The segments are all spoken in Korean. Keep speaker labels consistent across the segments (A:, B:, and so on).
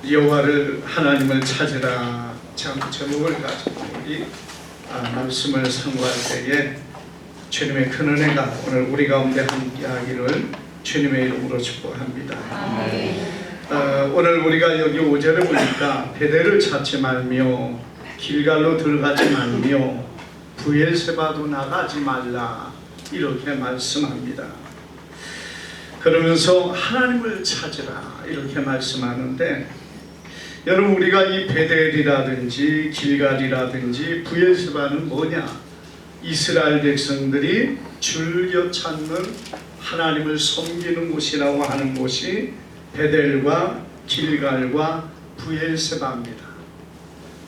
A: 여호와를 하나님을 찾으라 참 제목을 가지고 우리 말씀을 선고할 때에 주님의 큰 은혜가 오늘 우리 가운데 함께하기를 주님의 이름으로 축복합니다. 오늘 우리가 여기 5절에 보니까 베델을 찾지 말며 길갈로 들어가지 말며 브엘세바도 나가지 말라 이렇게 말씀합니다. 그러면서 하나님을 찾으라 이렇게 말씀하는데, 여러분 우리가 이 베델이라든지 길갈이라든지 브엘세바는 뭐냐? 이스라엘 백성들이 즐겨 찾는 하나님을 섬기는 곳이라고 하는 곳이 베델과 길갈과 브엘세바입니다.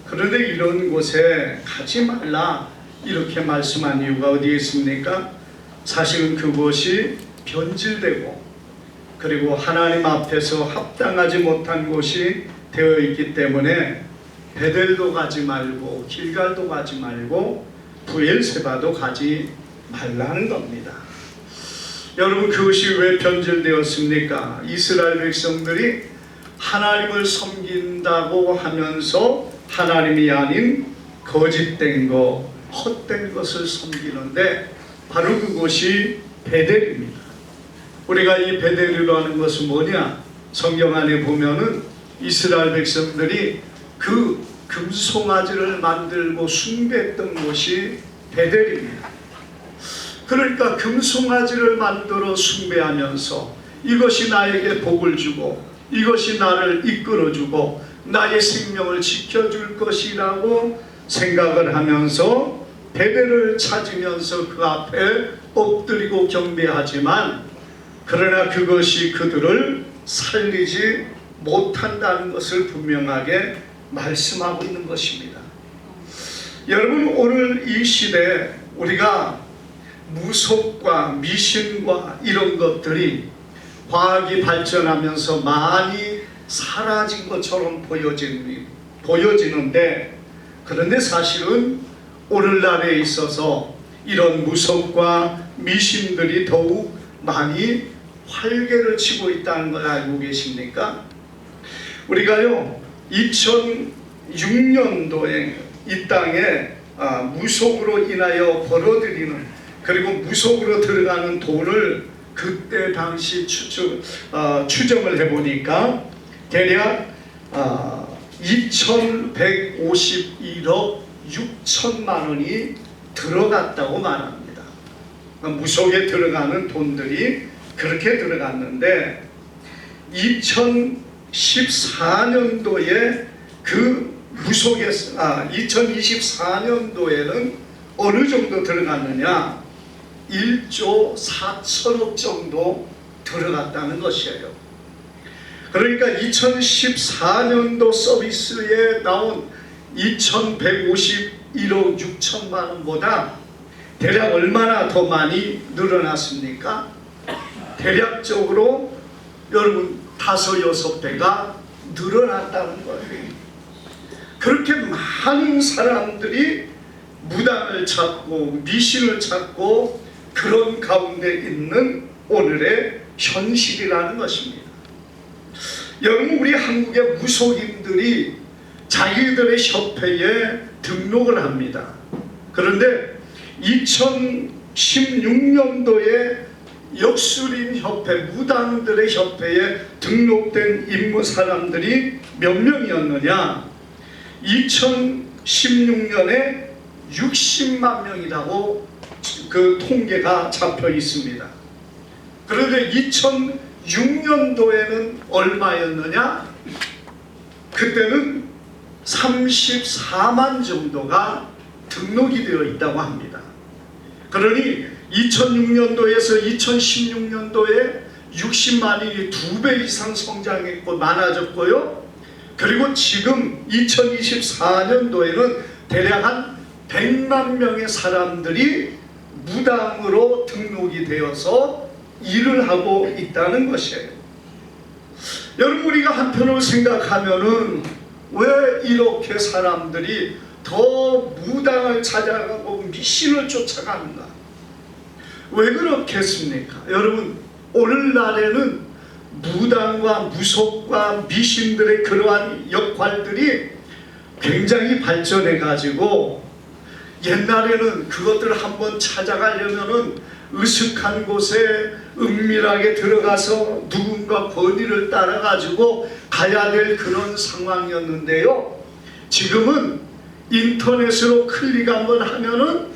A: 그런데 이런 곳에 가지 말라 이렇게 말씀한 이유가 어디에 있습니까? 사실은 그곳이 변질되고 그리고 하나님 앞에서 합당하지 못한 곳이 되어 있기 때문에 베델도 가지 말고 길갈도 가지 말고 브엘세바도 가지 말라는 겁니다. 여러분 그것이 왜 변질되었습니까? 이스라엘 백성들이 하나님을 섬긴다고 하면서 하나님이 아닌 거짓된 것, 헛된 것을 섬기는데 바로 그것이 베델입니다. 우리가 이 베델이라고 하는 것은 뭐냐? 성경 안에 보면은 이스라엘 백성들이 그 금송아지를 만들고 숭배했던 곳이 베델입니다. 그러니까 금송아지를 만들어 숭배하면서 이것이 나에게 복을 주고 이것이 나를 이끌어주고 나의 생명을 지켜줄 것이라고 생각을 하면서 베델을 찾으면서 그 앞에 엎드리고 경배하지만, 그러나 그것이 그들을 살리지 못한다는 것을 분명하게 말씀하고 있는 것입니다. 여러분 오늘 이 시대에 우리가 무속과 미신과 이런 것들이 과학이 발전하면서 많이 사라진 것처럼 보여지는데, 그런데 사실은 오늘날에 있어서 이런 무속과 미신들이 더욱 많이 활개를 치고 있다는 걸 알고 계십니까? 우리가요 2006년도에 이 땅에 무속으로 인하여 벌어들이는 그리고 무속으로 들어가는 돈을 그때 당시 추정을 해보니까 대략 2151억 6천만 원이 들어갔다고 말합니다. 무속에 들어가는 돈들이 그렇게 들어갔는데 2014년도에 그 무속에 2024년도에는 어느 정도 들어갔느냐? 1조 4천억 정도 들어갔다는 것이에요. 그러니까 2014년도 서비스에 나온 2151억 6천만 원보다 대략 얼마나 더 많이 늘어났습니까? 대략적으로 여러분 5-6배가 늘어났다는 거예요. 그렇게 많은 사람들이 무당을 찾고 미신을 찾고 그런 가운데 있는 오늘의 현실이라는 것입니다. 여러분 우리 한국의 무속인들이 자기들의 협회에 등록을 합니다. 그런데 2016년도에 역술인 협회, 무당들의 협회에 등록된 인무 사람들이 몇 명이었느냐? 2016년에 60만 명이라고 그 통계가 잡혀 있습니다. 그런데 2006년도에는 얼마였느냐? 그때는 34만 정도가 등록이 되어 있다고 합니다. 그러니 2006년도에서 2016년도에 60만이 2배 이상 성장했고 많아졌고요. 그리고 지금 2024년도에는 대략 한 100만 명의 사람들이 무당으로 등록이 되어서 일을 하고 있다는 것이에요. 여러분 우리가 한편으로 생각하면은 왜 이렇게 사람들이 더 무당을 찾아가고 미신을 쫓아가는가? 왜 그렇겠습니까? 여러분 오늘날에는 무당과 무속과 미신들의 그러한 역할들이 굉장히 발전해 가지고 옛날에는 그것들을 한번 찾아가려면은 으슥한 곳에 은밀하게 들어가서 누군가 권위를 따라 가지고 가야 될 그런 상황이었는데요. 지금은 인터넷으로 클릭 한번 하면은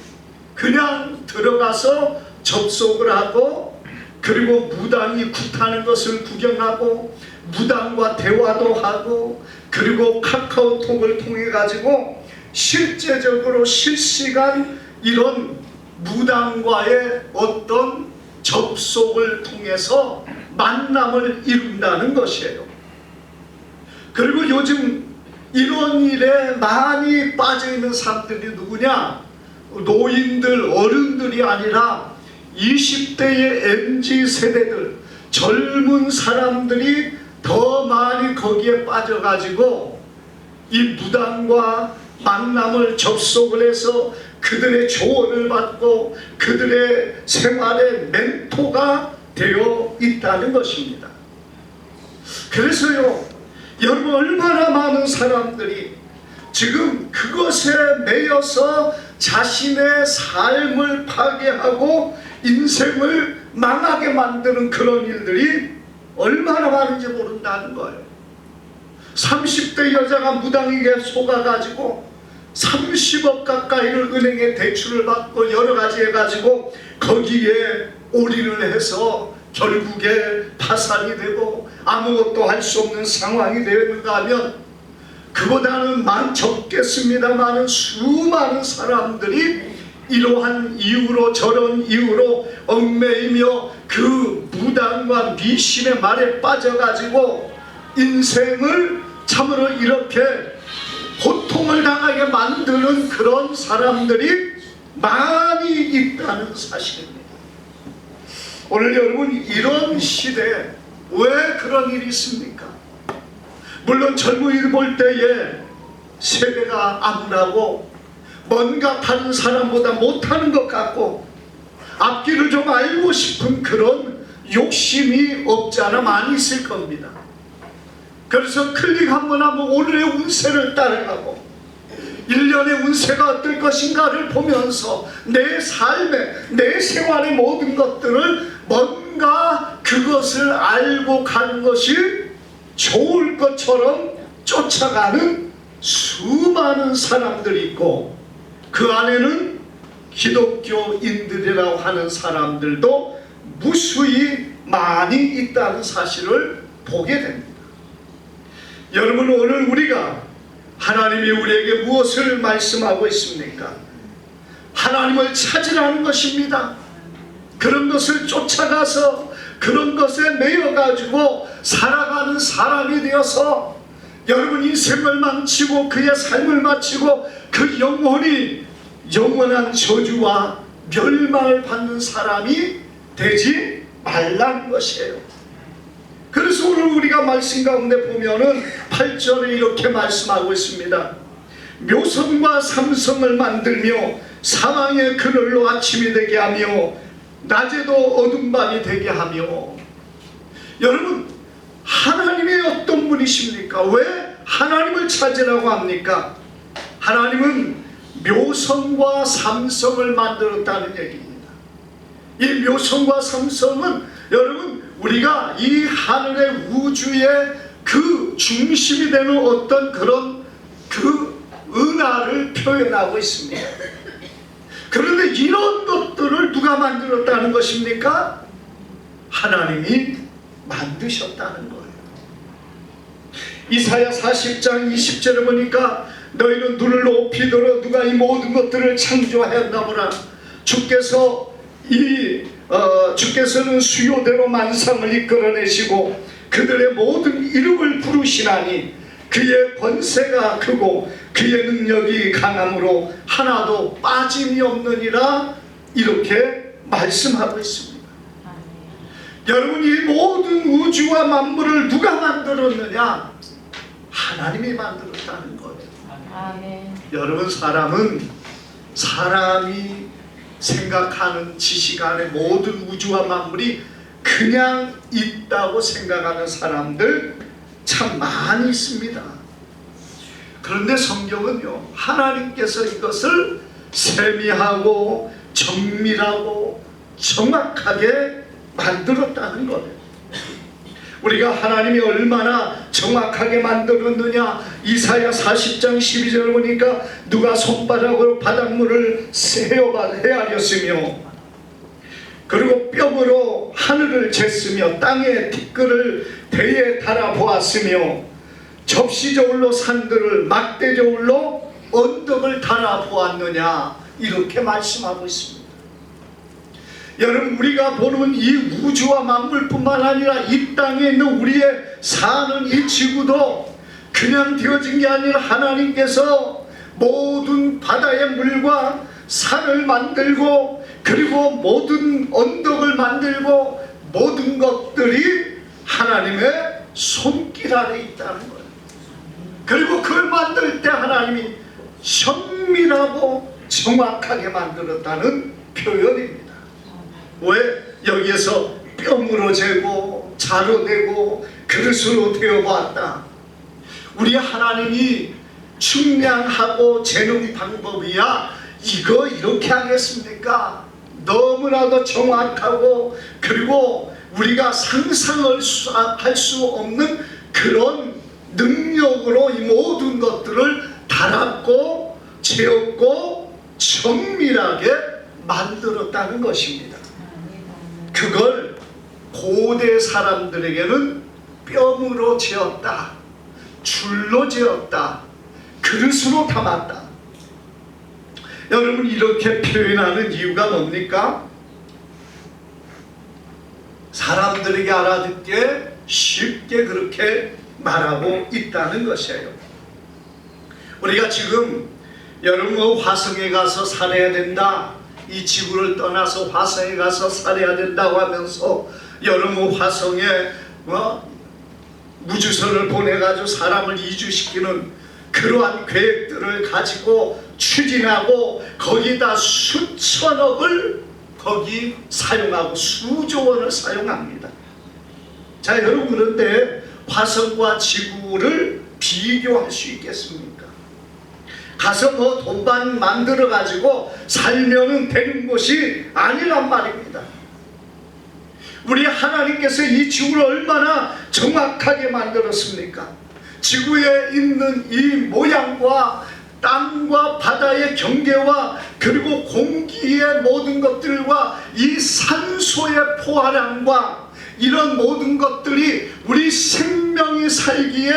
A: 그냥 들어가서 접속을 하고, 그리고 무당이 굿하는 것을 구경하고 무당과 대화도 하고, 그리고 카카오톡을 통해 가지고 실제적으로 실시간 이런 무당과의 어떤 접속을 통해서 만남을 이룬다는 것이에요. 그리고 요즘 이런 일에 많이 빠져있는 사람들이 누구냐? 노인들, 어른들이 아니라 20대의 MZ세대들, 젊은 사람들이 더 많이 거기에 빠져가지고 이 무당과 만남을 접속을 해서 그들의 조언을 받고 그들의 생활의 멘토가 되어 있다는 것입니다. 그래서요, 여러분, 얼마나 많은 사람들이 지금 그것에 매여서 자신의 삶을 파괴하고 인생을 망하게 만드는 그런 일들이 얼마나 많은지 모른다는 거예요. 30대 여자가 무당에게 속아가지고 30억 가까이를 은행에 대출을 받고 여러 가지 해가지고 거기에 올인을 해서 결국에 파산이 되고 아무것도 할 수 없는 상황이 되는가 하면, 그보다는 적겠습니다만 수많은 사람들이 이러한 이유로 저런 이유로 얽매이며 그 무당과 미신의 말에 빠져가지고 인생을 참으로 이렇게 고통을 당하게 만드는 그런 사람들이 많이 있다는 사실입니다. 오늘 여러분, 이런 시대에 왜 그런 일이 있습니까? 물론 젊은이들 볼 때에 세대가 암울하고 뭔가 다른 사람보다 못하는 것 같고 앞길을 좀 알고 싶은 그런 욕심이 없지 않아 많이 있을 겁니다. 그래서 클릭 한번 하면 오늘의 운세를 따라가고 1년의 운세가 어떨 것인가를 보면서 내 삶에, 내 생활의 모든 것들을 뭔가 그것을 알고 가는 것이 좋을 것처럼 쫓아가는 수많은 사람들이 있고, 그 안에는 기독교인들이라고 하는 사람들도 무수히 많이 있다는 사실을 보게 됩니다. 여러분, 오늘 우리가 하나님이 우리에게 무엇을 말씀하고 있습니까? 하나님을 찾으라는 것입니다. 그런 것을 쫓아가서 그런 것에 매여가지고 살아가는 사람이 되어서 여러분 인생을 망치고 그의 삶을 마치고 그 영혼이 영원한 저주와 멸망을 받는 사람이 되지 말라는 것이에요. 그래서 오늘 우리가 말씀 가운데 보면은 8절에 이렇게 말씀하고 있습니다. 묘성과 삼성을 만들며 사망의 그늘로 아침이 되게 하며 낮에도 어두운 밤이 되게 하며. 여러분, 하나님이 어떤 분이십니까? 왜 하나님을 찾으라고 합니까? 하나님은 묘성과 삼성을 만들었다는 얘기입니다. 이 묘성과 삼성은 여러분, 우리가 이 하늘의 우주의 그 중심이 되는 어떤 그런 그 은하를 표현하고 있습니다. 그런데 이런 것들을 누가 만들었다는 것입니까? 하나님이 만드셨다는 거예요. 이사야 40장 20절에 보니까 너희는 눈을 높이 들어 누가 이 모든 것들을 창조하였나보라. 주께서는 수요대로 만상을 이끌어내시고 그들의 모든 이름을 부르시나니 그의 권세가 크고 그의 능력이 강함으로 하나도 빠짐이 없느니라. 이렇게 말씀하고 있습니다. 여러분, 이 모든 우주와 만물을 누가 만들었느냐? 하나님이 만들었다는 거예요. 여러분, 사람이 생각하는 지식 안에 모든 우주와 만물이 그냥 있다고 생각하는 사람들 참 많이 있습니다. 그런데 성경은요, 하나님께서 이것을 세미하고 정밀하고 정확하게 만들었다는 거예요. 우리가 하나님이 얼마나 정확하게 만들었느냐, 이사야 40장 12절을 보니까 누가 손바닥으로 바닷물을 헤아렸으며 그리고 뼘으로 하늘을 쟀으며 땅의 티끌을 배에 달아 보았으며 접시저울로 산들을 막대저울로 언덕을 달아 보았느냐, 이렇게 말씀하고 있습니다. 여러분, 우리가 보는 이 우주와 만물뿐만 아니라 이 땅에 있는 우리의 사는 이 지구도 그냥 되어진 게 아니라 하나님께서 모든 바다의 물과 산을 만들고 그리고 모든 언덕을 만들고 모든 것들이 하나님의 손길 아래 있다는 거예요. 그리고 그걸 만들 때 하나님이 정밀하고 정확하게 만들었다는 표현입니다. 왜? 여기에서 뼘으로 재고 자로 되고 그릇으로 되어보았다. 우리 하나님이 측량하고 재는 방법이야 이거 이렇게 하겠습니까? 너무나도 정확하고 그리고 우리가 상상할 수 없는 그런 능력으로 이 모든 것들을 달았고 재었고 정밀하게 만들었다는 것입니다. 그걸 고대 사람들에게는 뼘으로 재었다, 줄로 재었다, 그릇으로 담았다. 여러분, 이렇게 표현하는 이유가 뭡니까? 사람들에게 알아듣게 쉽게 그렇게 말하고 있다는 것이에요. 우리가 지금 여러분 화성에 가서 살아야 된다, 이 지구를 떠나서 화성에 가서 살아야 된다고 하면서 여러분 화성에 우주선을 보내가지고 사람을 이주시키는 그러한 계획들을 가지고 추진하고 거기다 수천억을 거기 사용하고 수조 원을 사용합니다. 자, 여러분, 그런데 화성과 지구를 비교할 수 있겠습니까? 가서 뭐 돈만 만들어 가지고 살면은 되는 것이 아니란 말입니다. 우리 하나님께서 이 지구를 얼마나 정확하게 만들었습니까? 지구에 있는 이 모양과 땅과 바다의 경계와 그리고 공기의 모든 것들과 이 산소의 포화량과 이런 모든 것들이 우리 생명이 살기에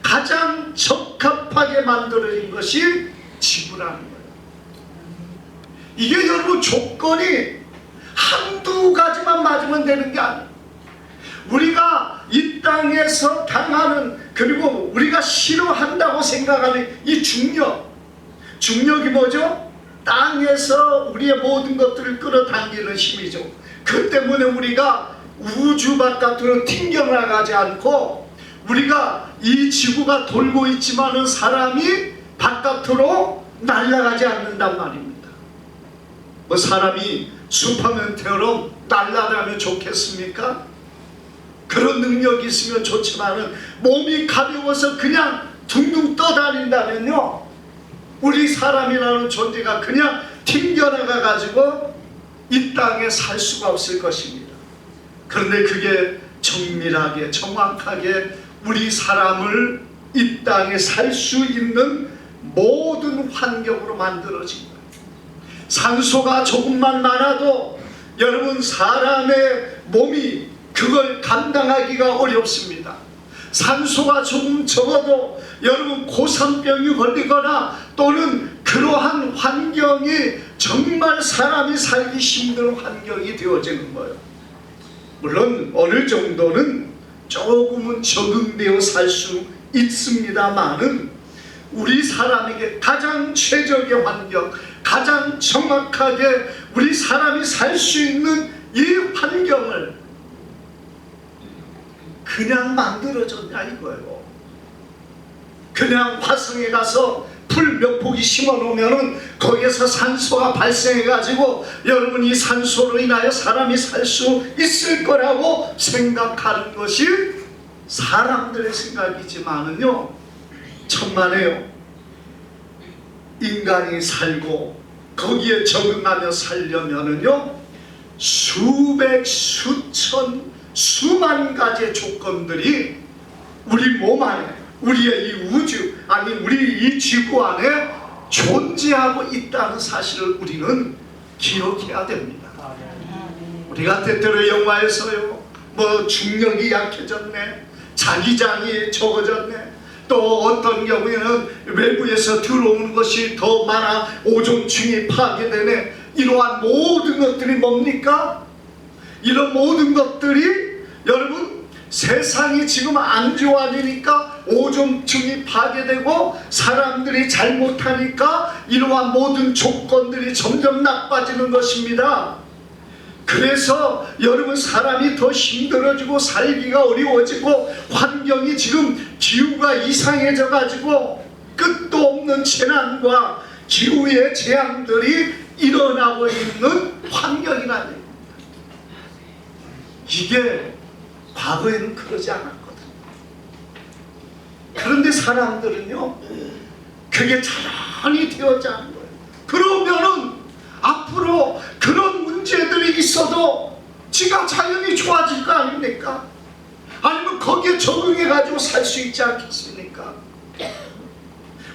A: 가장 적합하게 만들어진 것이 지구라는 거예요. 이게 여러분 조건이 한두 가지만 맞으면 되는 게 아니에요. 우리가 이 땅에서 당하는 그리고 우리가 싫어한다고 생각하는 이 중력이 뭐죠? 땅에서 우리의 모든 것들을 끌어당기는 힘이죠. 그 때문에 우리가 우주 바깥으로 튕겨나가지 않고 우리가 이 지구가 돌고 있지만은 사람이 바깥으로 날아가지 않는단 말입니다. 뭐 사람이 슈퍼맨처럼 날아다니면 좋겠습니까? 그런 능력이 있으면 좋지만은 몸이 가벼워서 그냥 둥둥 떠다닌다면요, 우리 사람이라는 존재가 그냥 튕겨나가 가지고 이 땅에 살 수가 없을 것입니다. 그런데 그게 정밀하게 정확하게 우리 사람을 이 땅에 살 수 있는 모든 환경으로 만들어진 거예요. 산소가 조금만 많아도 여러분 사람의 몸이 그걸 감당하기가 어렵습니다. 산소가 조금 적어도 여러분 고산병이 걸리거나 또는 그러한 환경이 정말 사람이 살기 힘든 환경이 되어지는 거예요. 물론 어느 정도는 조금은 적응되어 살 수 있습니다만은 우리 사람에게 가장 최적의 환경, 가장 정확하게 우리 사람이 살 수 있는 이 환경을 그냥 만들어졌냐 이거예요. 그냥 화성에 가서 풀 몇 포기 심어 놓으면은 거기에서 산소가 발생해 가지고 여러분 이 산소로 인하여 사람이 살 수 있을 거라고 생각하는 것이 사람들의 생각이지만은요, 천만에요. 인간이 살고 거기에 적응하며 살려면은요, 수백, 수천, 수만 가지의 조건들이 우리 몸 안에, 우리의 이 우주, 아니 우리 이 지구 안에 존재하고 있다는 사실을 우리는 기억해야 됩니다. 우리가 때때로 영화에서요, 뭐 중력이 약해졌네, 자기장이 적어졌네, 또 어떤 경우에는 외부에서 들어오는 것이 더 많아 오존층이 파괴되네, 이러한 모든 것들이 뭡니까? 이런 모든 것들이 여러분 세상이 지금 안 좋아지니까 오존층이 파괴되고 사람들이 잘못하니까 이러한 모든 조건들이 점점 나빠지는 것입니다. 그래서 여러분 사람이 더 힘들어지고 살기가 어려워지고 환경이 지금 기후가 이상해져 가지고 끝도 없는 재난과 기후의 재앙들이 일어나고 있는 환경이라는 거예요. 이게 과거에는 그러지 않았거든요. 그런데 사람들은요, 그게 자연히 되어져 하는 거예요. 그러면은 앞으로 그런 문제들이 있어도 지가 자연히 좋아질 거 아닙니까? 아니면 거기에 적응해 가지고 살 수 있지 않겠습니까?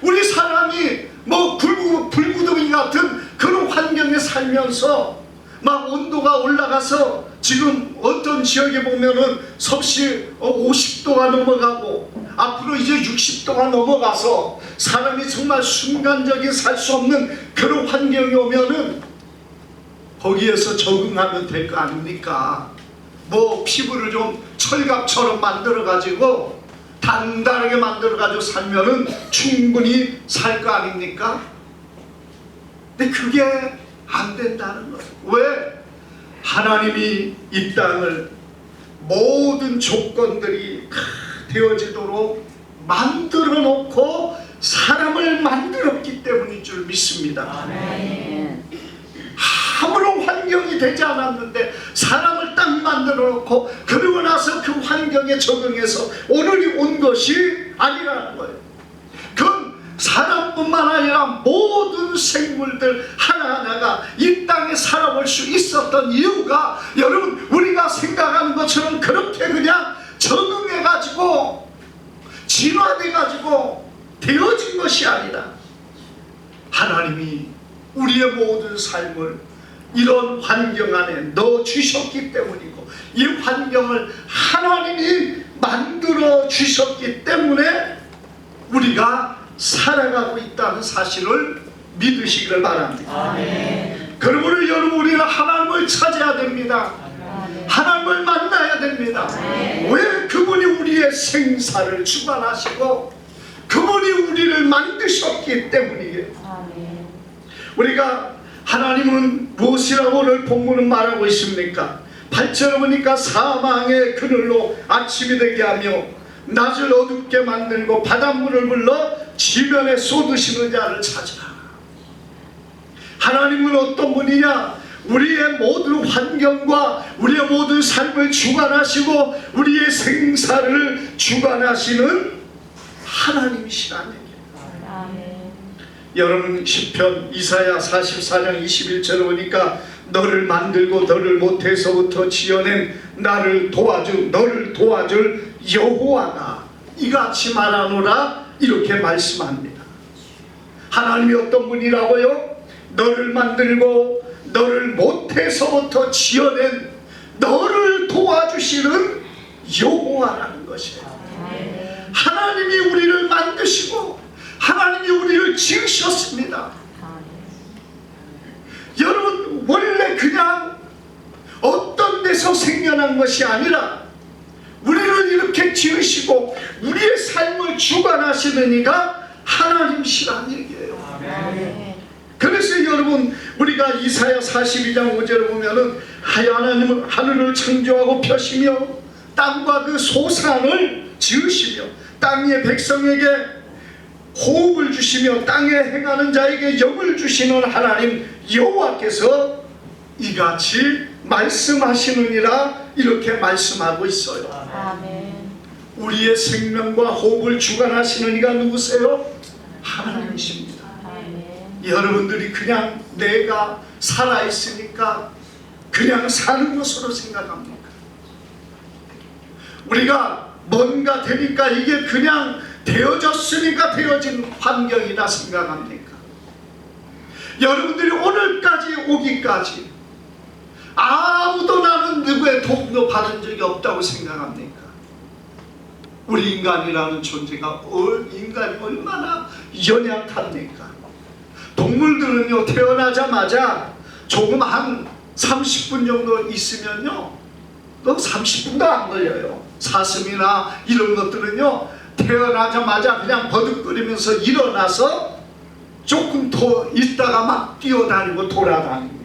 A: 우리 사람이 뭐 불구덩이 같은 그런 환경에 살면서 막 온도가 올라가서 지금 어떤 지역에 보면은 섭씨 50도가 넘어가고 앞으로 이제 60도가 넘어가서 사람이 정말 순간적인 살 수 없는 그런 환경이 오면은 거기에서 적응하면 될 거 아닙니까? 뭐 피부를 좀 철갑처럼 만들어 가지고 단단하게 만들어 가지고 살면은 충분히 살 거 아닙니까? 근데 그게 안 된다는 거예요. 왜? 하나님이 이 땅을 모든 조건들이 되어지도록 만들어 놓고 사람을 만들었기 때문인 줄 믿습니다. 아멘. 아무런 환경이 되지 않았는데 사람을 딱 만들어 놓고 그러고 나서 그 환경에 적응해서 오늘이 온 것이 아니라는 거예요. 그건 사람뿐만 아니라 모든 생물들 하나하나가 이 땅에 살아볼 수 있었던 이유가 여러분 우리가 생각하는 것처럼 그렇게 그냥 적응해가지고 진화돼가지고 되어진 것이 아니라 하나님이 우리의 모든 삶을 이런 환경 안에 넣어주셨기 때문이고 이 환경을 하나님이 만들어 주셨기 때문에 우리가 살아가고 있다는 사실을 믿으시기를 바랍니다. 아멘. 그러므로 여러분 우리는 하나님을 찾아야 됩니다. 아멘. 하나님을 만나야 됩니다. 아멘. 왜? 그분이 우리의 생사를 주관하시고 그분이 우리를 만드셨기 때문이에요. 아멘. 우리가 하나님은 무엇이라고 오늘 본문은 말하고 있습니까? 8절에 보니까 사망의 그늘로 아침이 되게 하며 낮을 어둡게 만들고 바닷물을 불러 지면에 쏟으시는 자를 찾으라. 하나님은 어떤 분이냐? 우리의 모든 환경과 우리의 모든 삶을 주관하시고 우리의 생사를 주관하시는 하나님이시라는 얘기예요. 아멘. 여러분 시편 이사야 44장 21절에 보니까 너를 만들고 너를 모태에서부터 지어낸 너를 도와줄 여호와가 이같이 말하노라 이렇게 말씀합니다. 하나님이 어떤 분이라고요? 너를 만들고 너를 모태에서부터 지어낸 너를 도와주시는 여호와라는 것이에요. 하나님이 우리를 만드시고 하나님이 우리를 지으셨습니다. 여러분 원래 그냥 어떤 데서 생겨난 것이 아니라 우리를 이렇게 지으시고 우리의 삶을 주관하시는 이가 하나님이시라는 얘기예요. 아멘. 그래서 여러분 우리가 이사야 42장 5절을 보면은 하나님은 하늘을 창조하고 펴시며 땅과 그 소산을 지으시며 땅의 백성에게 호흡을 주시며 땅에 행하는 자에게 영을 주시는 하나님 여호와께서 이같이 말씀하시느니라 이렇게 말씀하고 있어요.
B: 아멘.
A: 우리의 생명과 호흡을 주관하시는 이가 누구세요? 하나님이십니다.
B: 아멘.
A: 여러분들이 그냥 내가 살아있으니까 그냥 사는 것으로 생각합니까? 우리가 뭔가 되니까 이게 그냥 되어졌으니까 되어진 환경이다 생각합니까? 여러분들이 오늘까지 오기까지 아무도 나는 누구의 도움도 받은 적이 없다고 생각합니까? 우리 인간이라는 존재가 인간이 얼마나 연약합니까? 동물들은요 태어나자마자 조금 한 30분 정도 있으면요 또 30분도 안 걸려요. 사슴이나 이런 것들은요 태어나자마자 그냥 버득거리면서 일어나서 조금 더 있다가 막 뛰어다니고 돌아다닙니다.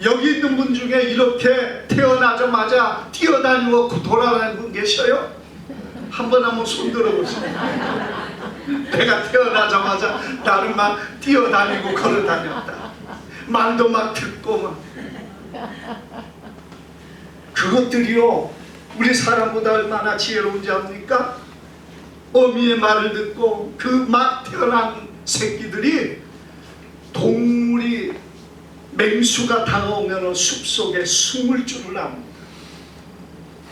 A: 여기 있는 분 중에 이렇게 태어나자마자 뛰어다니고 돌아다니는 분 계셔요? 한번 손 들어보세요. 내가 태어나자마자 나는 막 뛰어다니고 걸어다녔다. 말도 막 듣고 막. 그것들이요 우리 사람보다 얼마나 지혜로운지 압니까? 어미의 말을 듣고 그 막 태어난 새끼들이 동물이 맹수가 다가오면 숲속에 숨을 줄을 압니다.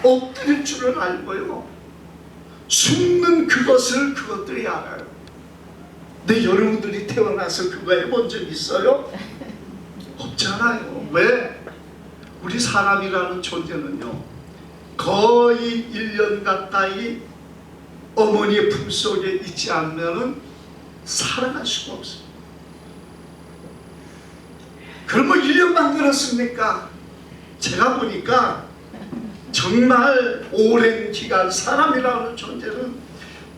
A: 엎드릴 줄을 알고요 숨는 그것들이 알아요. 근데 여러분들이 태어나서 그거 해본 적 있어요? 없잖아요. 왜? 우리 사람이라는 존재는요 거의 1년 가까이 어머니의 품속에 있지 않으면 살아갈 수가 없어요. 그러면 1년만 그렇습니까? 제가 보니까 정말 오랜 기간 사람이라는 존재는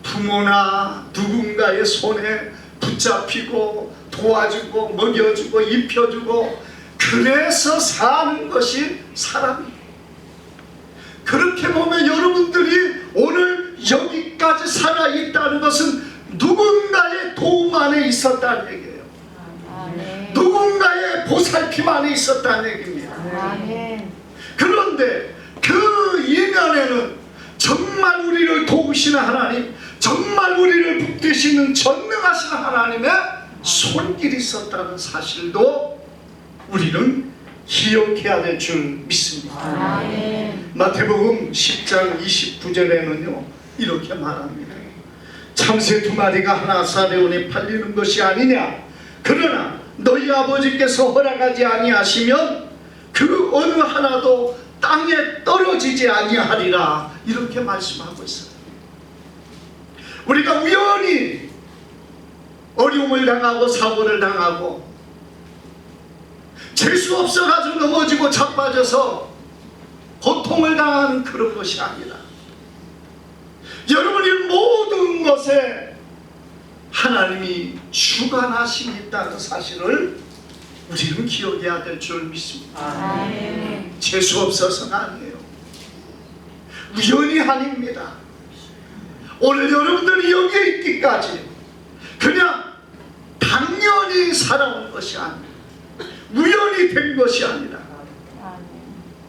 A: 부모나 누군가의 손에 붙잡히고 도와주고 먹여주고 입혀주고 그래서 사는 것이 사람이에요. 그렇게 보면 여러분들이 오늘 여기까지 살아있다는 것은 누군가의 도움 안에 있었다는 얘기예요.
B: 아멘.
A: 누군가의 보살핌 안에 있었다는 얘기입니다.
B: 아멘.
A: 그런데 그 이면에는 정말 우리를 도우시는 하나님, 정말 우리를 붙드시는 전능하신 하나님의 손길이 있었다는 사실도 우리는 기억해야 될 줄 믿습니다.
B: 아멘.
A: 마태복음 10장 29절에는요 이렇게 말합니다. 참새 2마리가 하나 사대원에 팔리는 것이 아니냐? 그러나 너희 아버지께서 허락하지 아니하시면 그 어느 하나도 땅에 떨어지지 아니하리라 이렇게 말씀하고 있어요. 우리가 우연히 어려움을 당하고 사고를 당하고 재수 없어가지고 넘어지고 자빠져서 고통을 당하는 그런 것이 아니라 여러분이 모든 것에 하나님이 주관하심이 있다는 사실을 우리는 기억해야 될 줄 믿습니다.
B: 아멘.
A: 재수 없어서가 아니에요. 우연이 아닙니다. 오늘 여러분들이 여기에 있기까지 그냥 당연히 살아온 것이 아닙니다. 우연히 된 것이 아니라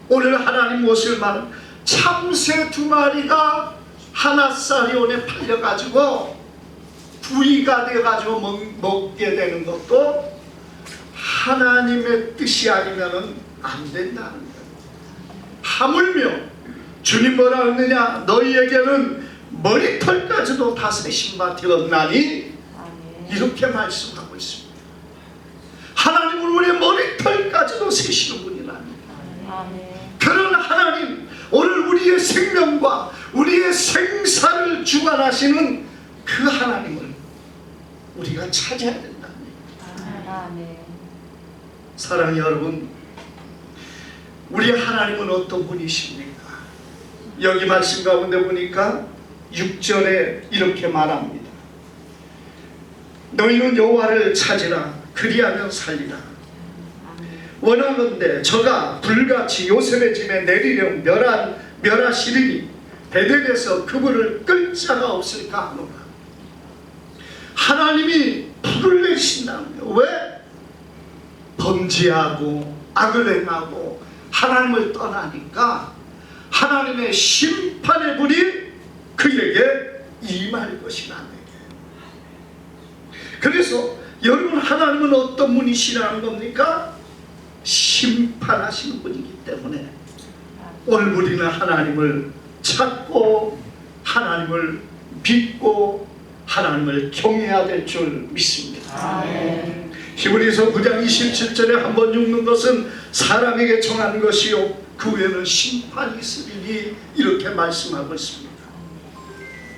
A: 오늘 하나님 무엇을 말하는 참새 2마리가 하나사리온에 팔려가지고 부위가 돼가지고 먹게 되는 것도 하나님의 뜻이 아니면 안 된다는 거예요. 하물며 주님 뭐라 했느냐? 너희에게는 머리털까지도 다 세신 바 되었나니 이렇게 말씀하고 있습니다. 하나님은 우리의 머리털까지도 세시는 분이라니. 그런 하나님, 오늘 우리의 생명과 우리의 생사를 주관하시는 그 하나님을 우리가 찾아야 된다. 사랑하는 여러분, 우리 하나님은 어떤 분이십니까? 여기 말씀 가운데 보니까 6절에 이렇게 말합니다. 너희는 여호와를 찾으라. 그리하면 살리라. 원하건대 저가 불같이 요셉의 집에 내리려 멸하시리니 베델에서 그분을 끌 자가 없을까 하노라. 하나님이 불을 내리신다는 거예요. 왜? 범죄하고 악을 행하고 하나님을 떠나니까 하나님의 심판의 불이 그에게 임할 것이라는 얘기예요. 그래서 여러분, 하나님은 어떤 분이시라는 겁니까? 심판하시는 분이기 때문에 오늘 우리는 하나님을 찾고 하나님을 믿고 하나님을 경외해야 될 줄 믿습니다.
B: 아멘.
A: 히브리서 9장 27절에 한 번 죽는 것은 사람에게 정한 것이요 그 후에는 심판이 있으리니 이렇게 말씀하고 있습니다.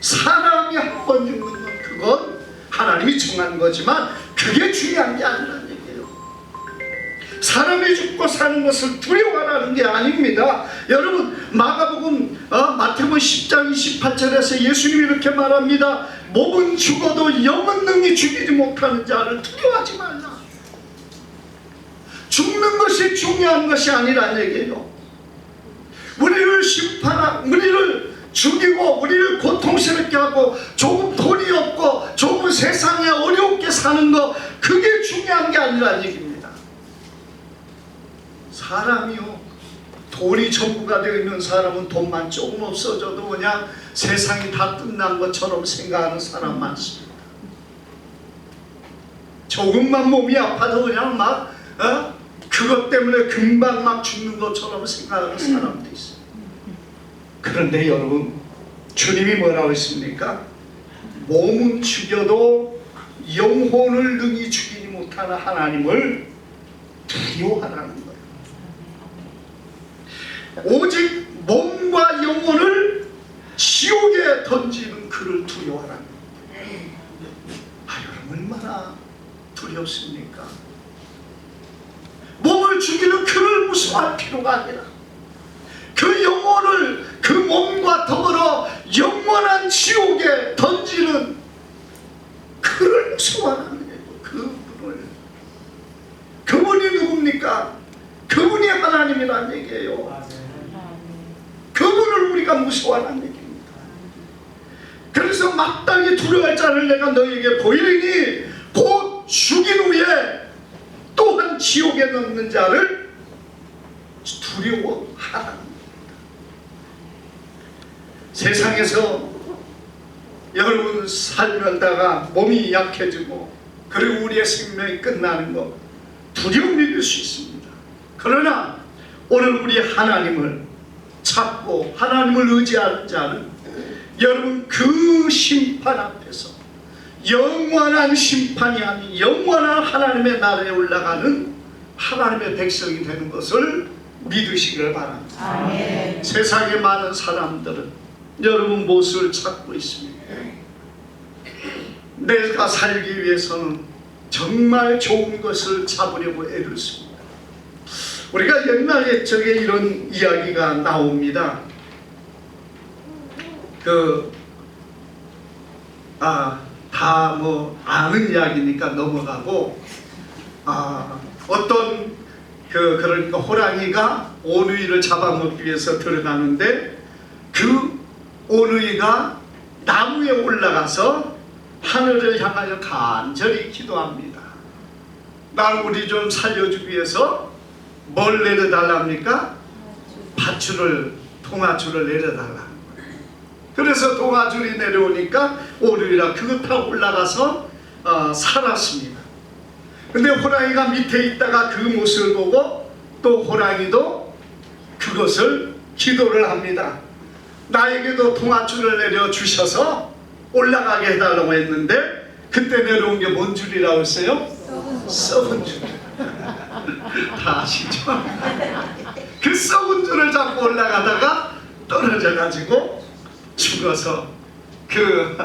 A: 사람이 한 번 죽는 건 그건 하나님이 정한 거지만 그게 중요한 게 아니라는 얘기예요. 사람이 죽고 사는 것을 두려워하라는 게 아닙니다. 여러분, 마가복음 마태복음 10장 28절에서 예수님이 이렇게 말합니다. 몸은 죽어도 영은 능히 죽이지 못하는 자를 두려워하지 말라. 죽는 것이 중요한 것이 아니라는 얘기예요. 우리를 심판하고 우리를 죽이고 우리를 고통스럽게 하고 조금 돈이 없고 조금 세상에 어렵게 사는 거, 그게 중요한 게 아니라는 얘기입니다. 사람이요, 돈이 전부가 되어 있는 사람은 돈만 조금 없어져도 그냥 세상이 다 끝난 것처럼 생각하는 사람 많습니다. 조금만 몸이 아파도 그냥 막 그것 때문에 금방 막 죽는 것처럼 생각하는 사람도 있어요. 그런데 여러분, 주님이 뭐라고 했습니까? 몸은 죽여도 영혼을 능히 죽이지 못하는 하나님을 두려워하라는 거예요. 오직 몸과 영혼을 지옥에 던지는 그를 두려워하라는 거예요. 여러분, 얼마나 두렵습니까? 몸을 죽이는 그를 무서워할 필요가 아니라 그 영혼을 그 몸과 더불어 영원한 지옥에 던지는 그를 무서워하는 거예요. 그분이 누굽니까? 그분이 하나님이라는 얘기예요. 그분을 우리가 무서워하는 얘기입니다. 그래서 마땅히 두려워할 자를 내가 너희에게 보이리니 곧 죽인 후에 또한 지옥에 넣는 자를 두려워하라는 겁니다. 세상에서 여러분 살면다가 몸이 약해지고 그리고 우리의 생명이 끝나는 거 두려움이 될 수 있습니다. 그러나 오늘 우리 하나님을 찾고 하나님을 의지하는 자는 여러분 그 심판 앞에서 영원한 심판이 아닌 영원한 하나님의 나라에 올라가는 하나님의 백성이 되는 것을 믿으시길 바랍니다.
B: 아멘.
A: 세상에 많은 사람들은 여러분 무엇을 찾고 있습니까? 내가 살기 위해서는 정말 좋은 것을 잡으려고 애를 씁니다. 우리가 옛날 옛적에 이런 이야기가 나옵니다. 다 뭐 아는 이야기니까 넘어가고, 어떤 그러니까 호랑이가 오누이를 잡아먹기 위해서 들어가는데 그 오누이가 나무에 올라가서 하늘을 향하여 간절히 기도합니다. 날 우리 좀 살려주기 위해서 뭘 내려달랍니까? 밧줄을, 동아줄을 내려달라. 그래서 동아줄이 내려오니까 오누이가 그것 타고 올라가서 살았습니다. 근데 호랑이가 밑에 있다가 그 모습을 보고 또 호랑이도 그것을 기도를 합니다. 나에게도 동아줄을 내려주셔서 올라가게 해달라고 했는데 그때 내려온 게 뭔 줄이라고 했어요? 썩은 줄. 다 아시죠? 그 썩은 줄을 잡고 올라가다가 떨어져가지고 죽어서 그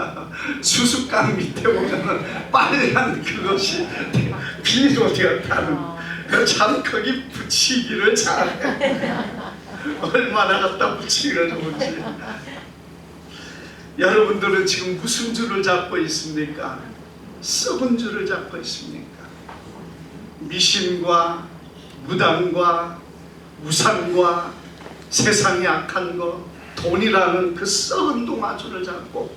A: 수수깡 밑에 보면 빨간 그것이 비로 되었다는, 참 거기 붙이기를 잘해. 얼마나 갖다 붙이기를 좋은지. 여러분들은 지금 무슨 줄을 잡고 있습니까? 썩은 줄을 잡고 있습니까? 미신과 무당과 우상과 세상의 악한 것, 돈이라는 그 썩은 동아줄을 잡고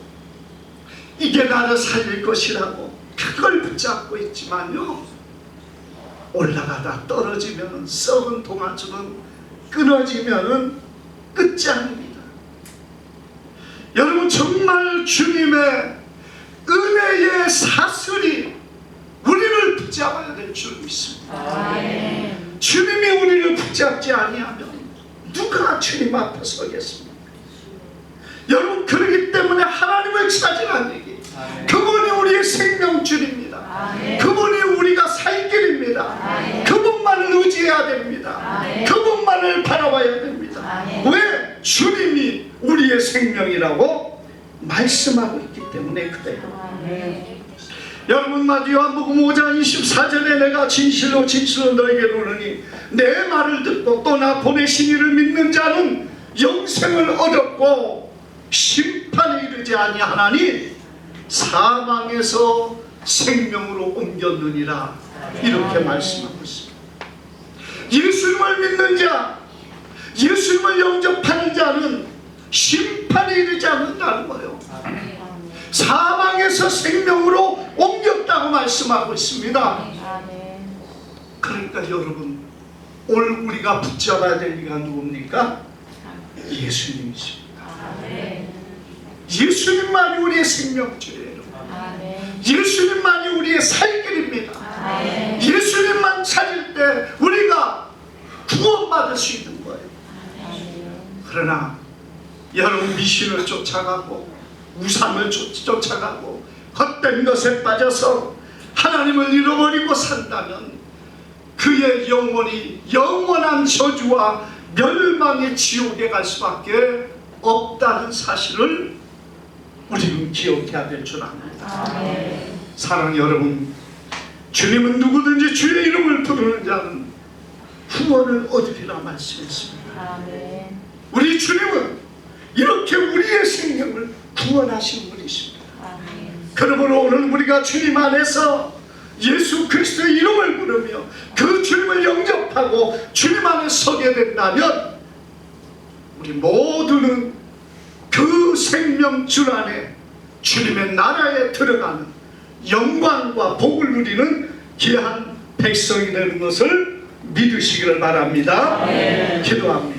A: 이게 나를 살릴 것이라고 그걸 붙잡고 있지만요, 올라가다 떨어지면 썩은 동아줄은 끊어지면 끝장입니다. 여러분, 정말 주님의 은혜의 사슬이 우리를 붙잡아야 될 줄 믿습니다.
B: 아멘.
A: 주님이 우리를 붙잡지 아니하면 누가 주님 앞에 서겠습니까? 여러분, 그렇기 때문에 하나님을 찾으라는 얘기, 그분이 우리의 생명줄입니다.
B: 아멘.
A: 그분이 우리가 살 길입니다.
B: 아멘.
A: 그분만을 의지해야 됩니다.
B: 아멘.
A: 그분만을 바라봐야 됩니다.
B: 아멘.
A: 왜? 주님이 우리의 생명이라고 말씀하고 있기 때문에 그래요.
B: 아멘.
A: 여러분, 요한복음 5장 24절에 내가 진실로 진실로 너에게 이르노니 내 말을 듣고 또 나 보내신 이를 믿는 자는 영생을 얻었고 심판에 이르지 아니하나니 사망에서 생명으로 옮겼느니라, 이렇게 말씀하고 있습니다. 예수님을 믿는 자, 예수님을 영접하는 자는 심판에 이르지 않는다는 거예요. 사망에서 생명으로 옮겼다고 말씀하고 있습니다.
B: 아멘.
A: 그러니까 여러분, 오늘 우리가 붙잡아야 될 이가 누굽니까? 예수님이십니다.
B: 아멘.
A: 예수님만이 우리의 생명줄이에요.
B: 아멘.
A: 예수님만이 우리의 살 길입니다.
B: 아멘.
A: 예수님만 찾을 때 우리가 구원받을 수 있는 거예요.
B: 아멘.
A: 그러나 여러분, 미신을 쫓아가고 우상을 쫓아가고 헛된 것에 빠져서 하나님을 잃어버리고 산다면 그의 영혼이 영원한 저주와 멸망의 지옥에 갈 수밖에 없다는 사실을 우리는 기억해야 될 줄 압니다.
B: 아멘.
A: 사랑하는 여러분, 주님은 누구든지 주의 이름을 부르는 자는 구원을 얻으리라 말씀했습니다.
B: 아멘.
A: 우리 주님은 이렇게 우리의 생명을 구원하신 분이십니다.
B: 아멘.
A: 그러므로 오늘 우리가 주님 안에서 예수 그리스도의 이름을 부르며 그 주님을 영접하고 주님 안에 서게 된다면 우리 모두는 그 생명줄 안에 주님의 나라에 들어가는 영광과 복을 누리는 귀한 백성이 되는 것을 믿으시기를 바랍니다. 기도합니다.